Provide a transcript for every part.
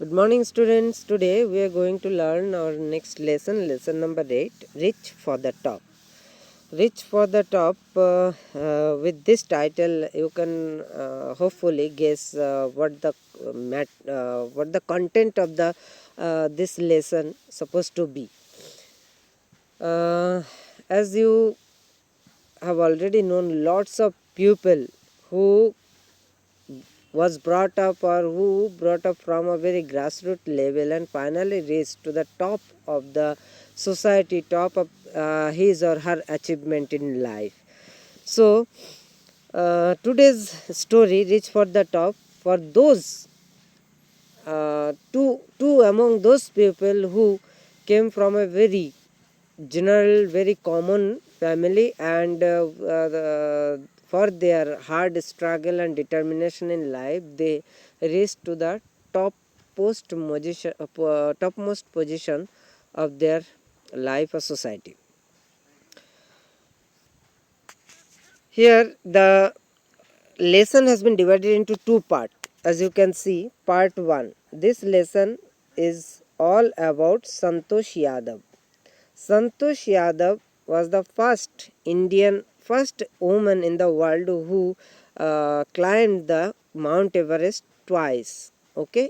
Good morning, students. Today we are going to learn our next lesson, lesson number 8, Reach for the Top. Reach for the Top, with this title, you can hopefully guess what the content of the this lesson supposed to be. As you have already known, lots of people who was brought up or who brought up from a very grassroots level and finally reached to the top of the society, top of his or her achievement in life. So today's story, Reach for the Top, for those two among those people who came from a very general, very common family, and for their hard struggle and determination in life, they reached to the topmost position of their life or society. Here, the lesson has been divided into two parts. As you can see, part 1. This lesson is all about Santosh Yadav. Santosh Yadav was the first woman in the world who climbed the Mount Everest twice. Okay,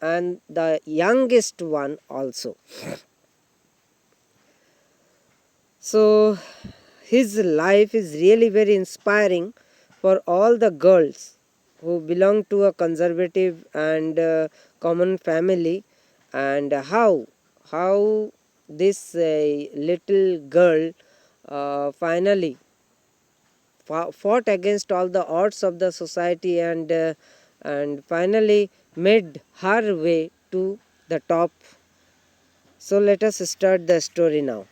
and the youngest one also. So his life is really very inspiring for all the girls who belong to a conservative and common family, and how this little girl finally fought against all the odds of the society, and finally made her way to the top. So let us start the story now.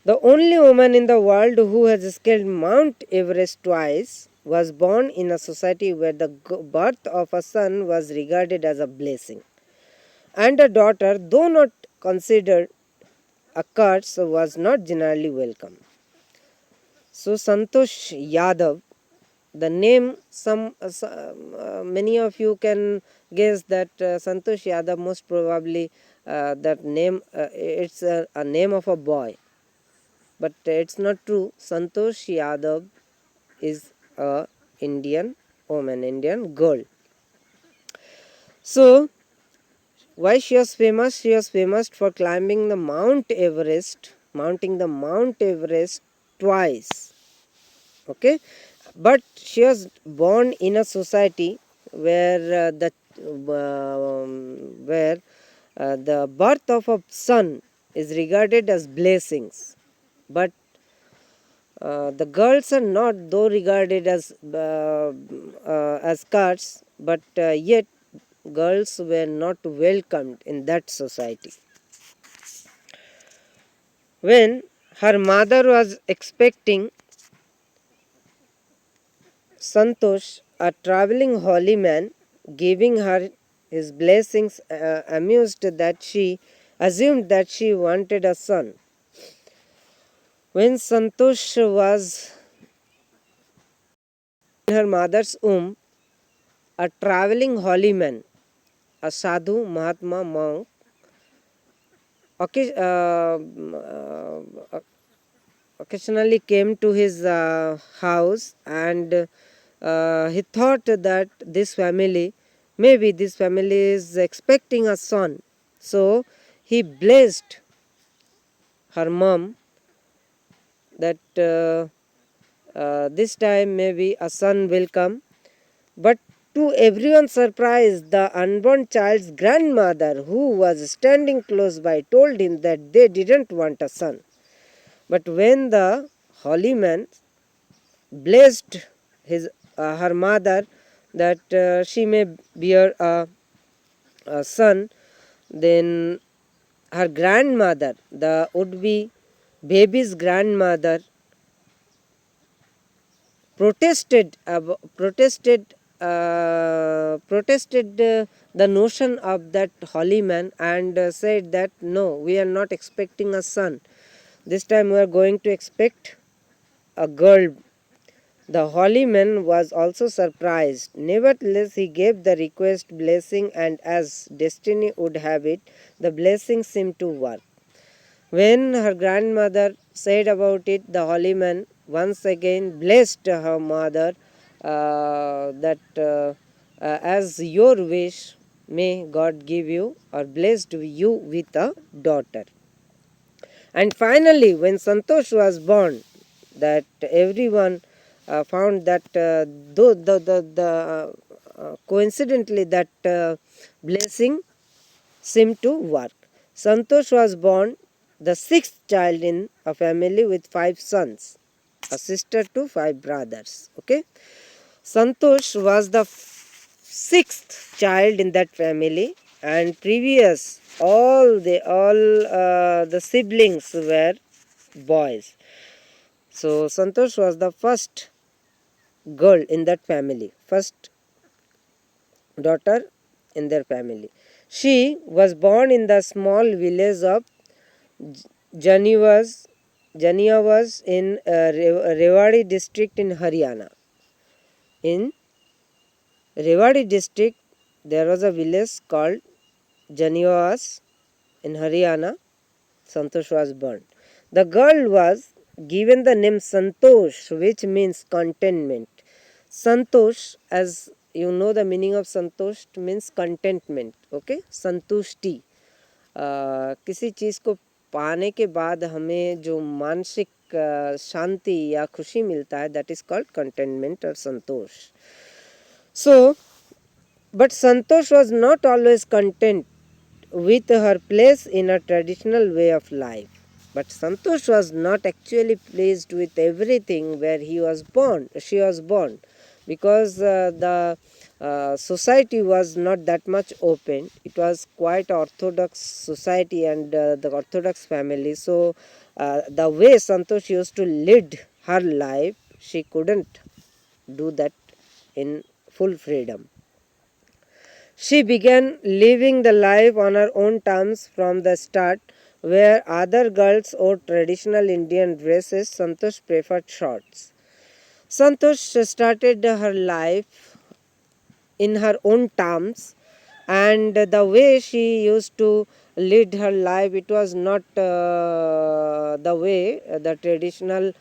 The only woman in the world who has scaled Mount Everest twice was born in a society where the birth of a son was regarded as a blessing, and a daughter, though not considered a curse, was not generally welcome. So Santosh Yadav, the name, many of you can guess that Santosh Yadav, most probably that name, it's a name of a boy. But it's not true. Santosh Yadav is a Indian woman, Indian girl. So why she was famous? She was famous for climbing the mounting the Mount Everest twice. Okay, but she was born in a society where the birth of a son is regarded as blessings, but the girls are not though regarded as cards, but yet girls were not welcomed in that society. When her mother was expecting, Santosh, a traveling holy man, giving her his blessings, assumed that she wanted a son. When Santosh was in her mother's womb, a traveling holy man, a sadhu, Mahatma, monk, occasionally came to his house, and he thought that maybe this family is expecting a son. So he blessed her mom that this time maybe a son will come. But to everyone's surprise, the unborn child's grandmother, who was standing close by, told him that they didn't want a son. But when the holy man blessed her mother that she may bear a son, then her grandmother, the would-be baby's grandmother, protested the notion of that holy man, and said that no, we are not expecting a son. This time we are going to expect a girl. The holy man was also surprised. Nevertheless, he gave the request blessing, and as destiny would have it, the blessing seemed to work. When her grandmother said about it, the holy man once again blessed her mother that as your wish, may God give you or blessed you with a daughter. And finally, when Santosh was born, that everyone found that though coincidentally that blessing seemed to work. Santosh was born the sixth child in a family with five sons, a sister to five brothers. Okay, Santosh was the sixth child in that family, and previous all the siblings were boys. So Santosh was the first girl in that family, first daughter in their family. She was born in the small village of Janivas, Janiyavas in Rewari district in Haryana. In Rewari district, there was a village called Janiyavas in Haryana. Santosh was born. The girl was given the name Santosh, which means contentment. Santosh, as you know, the meaning of Santosh means contentment. Okay, संतुष्टि. किसी चीज़ को पाने के बाद हमें जो मानसिक शांति या खुशी मिलता है, that is called contentment or Santosh. So, but Santosh was not always content with her place in a traditional way of life. But Santosh was not actually pleased with everything where she was born, because the society was not that much open. It was quite orthodox society and the orthodox family. So the way Santosh used to lead her life, she couldn't do that in full freedom. She began living the life on her own terms from the start. Where other girls wore traditional Indian dresses, Santosh preferred shorts. Santosh started her life in her own terms, and the way she used to lead her life, it was not the way the traditional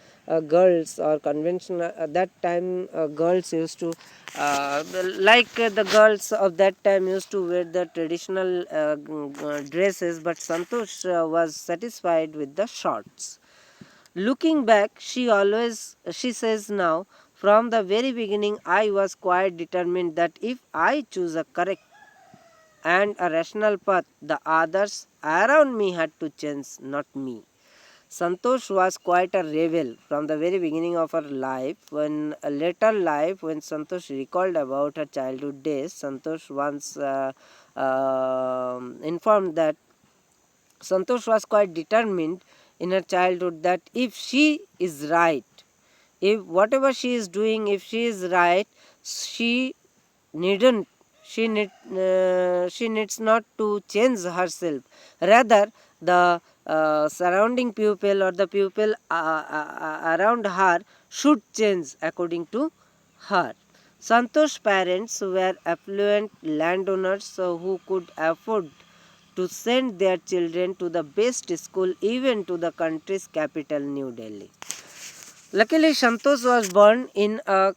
girls or conventional at that time girls used to the girls of that time used to wear the traditional dresses, but Santosh was satisfied with the shorts. Looking back, she says now, from the very beginning, I was quite determined that if I choose a correct and a rational path, the others around me had to change, not me. Santosh was quite a rebel from the very beginning of her life. When a later life, when Santosh recalled about her childhood days, Santosh once informed that Santosh was quite determined in her childhood that if she is right, if whatever she is doing, if she is right, she needn't she needs not to change herself. Rather, the surrounding people or the people around her should change according to her. Santosh's parents were affluent landowners who could afford to send their children to the best school, even to the country's capital, New Delhi. Luckily, Santosh was born in a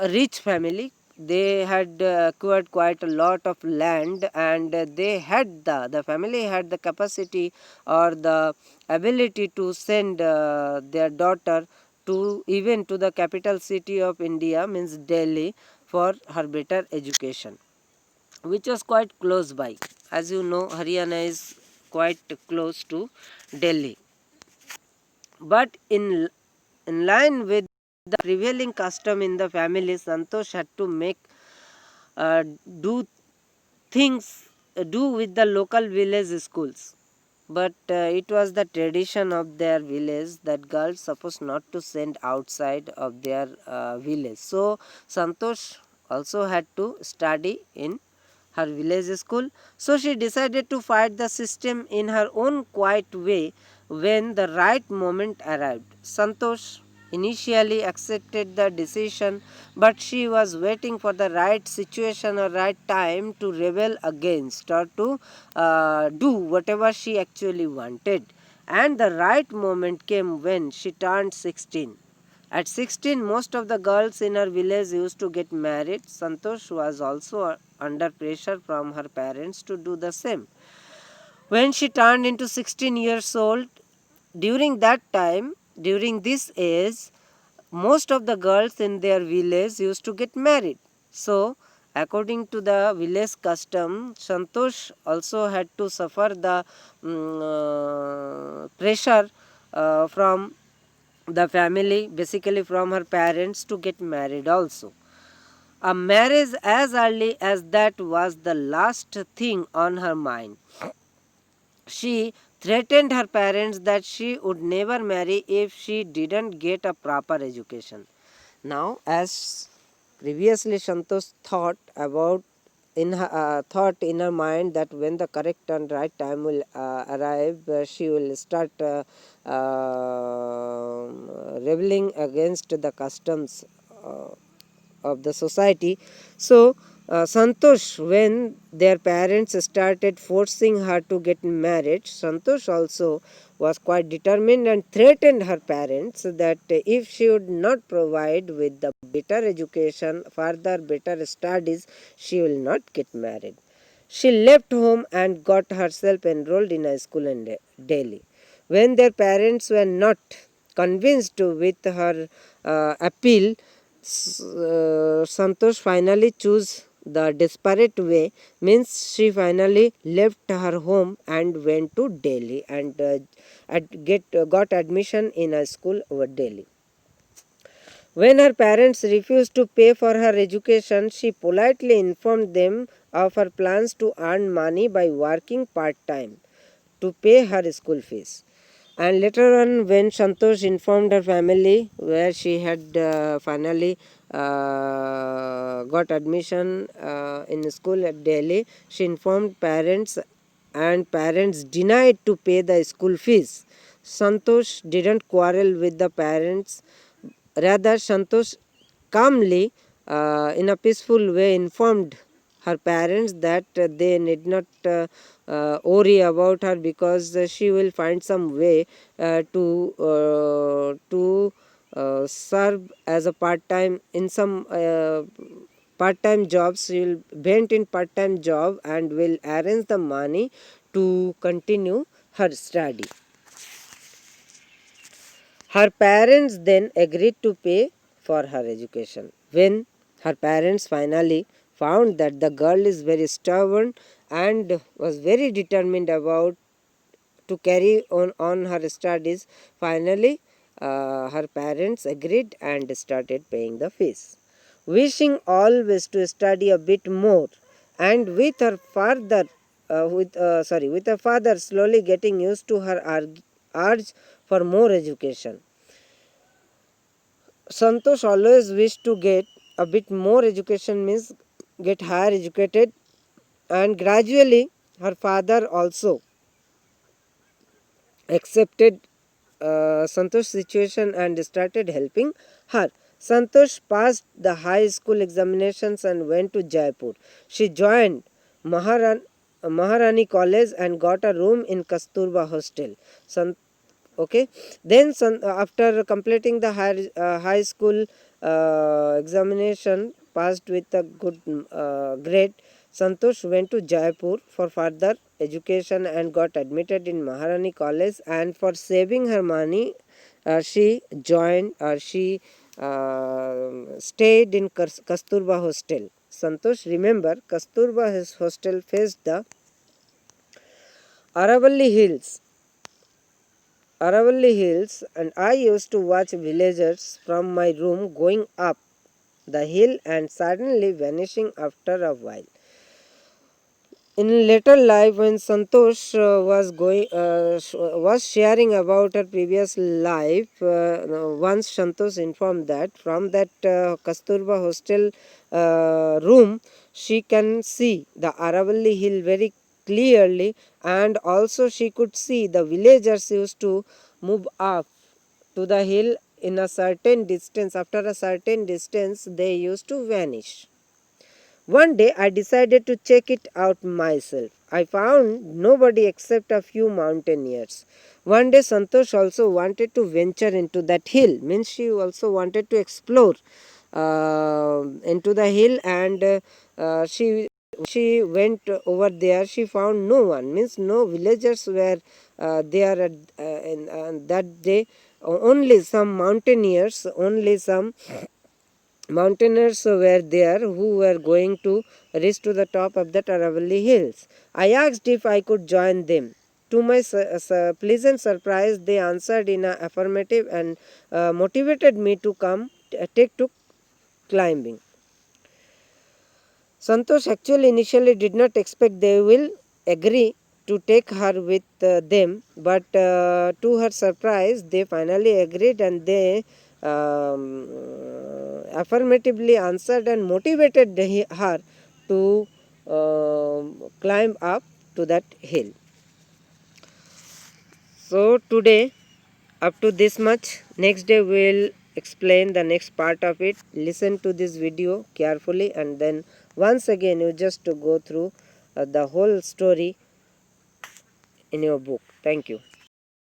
rich family. They had acquired quite a lot of land, and the family had the capacity or the ability to send their daughter to even to the capital city of India, means Delhi, for her better education, which was quite close by. As you know, Haryana is quite close to Delhi. But in line with the prevailing custom in the family, Santosh had to make uh, do things do with the local village schools. But it was the tradition of their village that girls supposed not to send outside of their village. So Santosh also had to study in her village school. So she decided to fight the system in her own quiet way when the right moment arrived. Santosh initially accepted the decision, but she was waiting for the right situation or right time to rebel against or to do whatever she actually wanted. And the right moment came when she turned 16. At 16, most of the girls in her village used to get married. Santosh was also under pressure from her parents to do the same. When she turned into 16 years old, during that time, during this age, most of the girls in their village used to get married. So, according to the village custom, Santosh also had to suffer the pressure from the family, basically from her parents, to get married also. A marriage as early as that was the last thing on her mind. She threatened her parents that she would never marry if she didn't get a proper education. Now, as previously Santosh thought in her mind that when the correct and right time will arrive, she will start rebelling against the customs uh, of the society. So, Santosh, when their parents started forcing her to get married, Santosh also was quite determined and threatened her parents that if she would not provide with the better education, further better studies, she will not get married. She left home and got herself enrolled in a school in Delhi. When their parents were not convinced with her appeal, Santosh finally chose the desperate way, means she finally left her home and went to Delhi and got admission in a school over Delhi. When her parents refused to pay for her education, she politely informed them of her plans to earn money by working part time to pay her school fees. And later on, when Santosh informed her family where she had finally got admission in school at Delhi, she informed parents, and parents denied to pay the school fees. Santosh didn't quarrel with the parents. Rather, Santosh calmly, in a peaceful way, informed her parents that they need not worry about her because she will find some way to serve as a part time in some part time jobs. She will went in part time job and will arrange the money to continue her study. Her parents then agreed to pay for her education. When her parents finally found that the girl is very stubborn and was very determined about to carry on her studies, finally her parents agreed and started paying the fees. Wishing always to study a bit more, and with her father, with her father slowly getting used to her urge for more education. Santosh always wished to get a bit more education, means get higher educated, and gradually her father also accepted Santosh's situation and started helping her. Santosh passed the high school examinations and went to Jaipur. She joined Maharani College and got a room in Kasturba Hostel. Okay, then after completing the high school examination, passed with a good grade, Santosh went to Jaipur for further education and got admitted in Maharani College. And for saving her money, she stayed in Kasturba Hostel. Santosh, remember, Kasturba his hostel faced the Aravalli Hills. And I used to watch villagers from my room going up the hill and suddenly vanishing after a while. In later life, when Santosh was sharing about her previous life, once Santosh informed that from that Kasturba hostel room, she can see the Aravalli hill very clearly, and also she could see the villagers used to move up to the hill in a certain distance, after a certain distance, they used to vanish. One day I decided to check it out myself. I found nobody except a few mountaineers. One day Santosh also wanted to venture into that hill, means she also wanted to explore into the hill, and she went over there. She found no one, means no villagers were there that day. Only some mountaineers, only some mountaineers were there who were going to reach to the top of the Aravalli hills. I asked if I could join them. To my pleasant surprise, they answered in a affirmative and motivated me to come take to climbing. Santosh actually initially did not expect they will agree to take her with them, but to her surprise, they finally agreed, and they affirmatively answered and motivated her to climb up to that hill. So today, up to this much. Next day we'll explain the next part of it. Listen to this video carefully, and then once again you just to go through the whole story in your book. Thank you.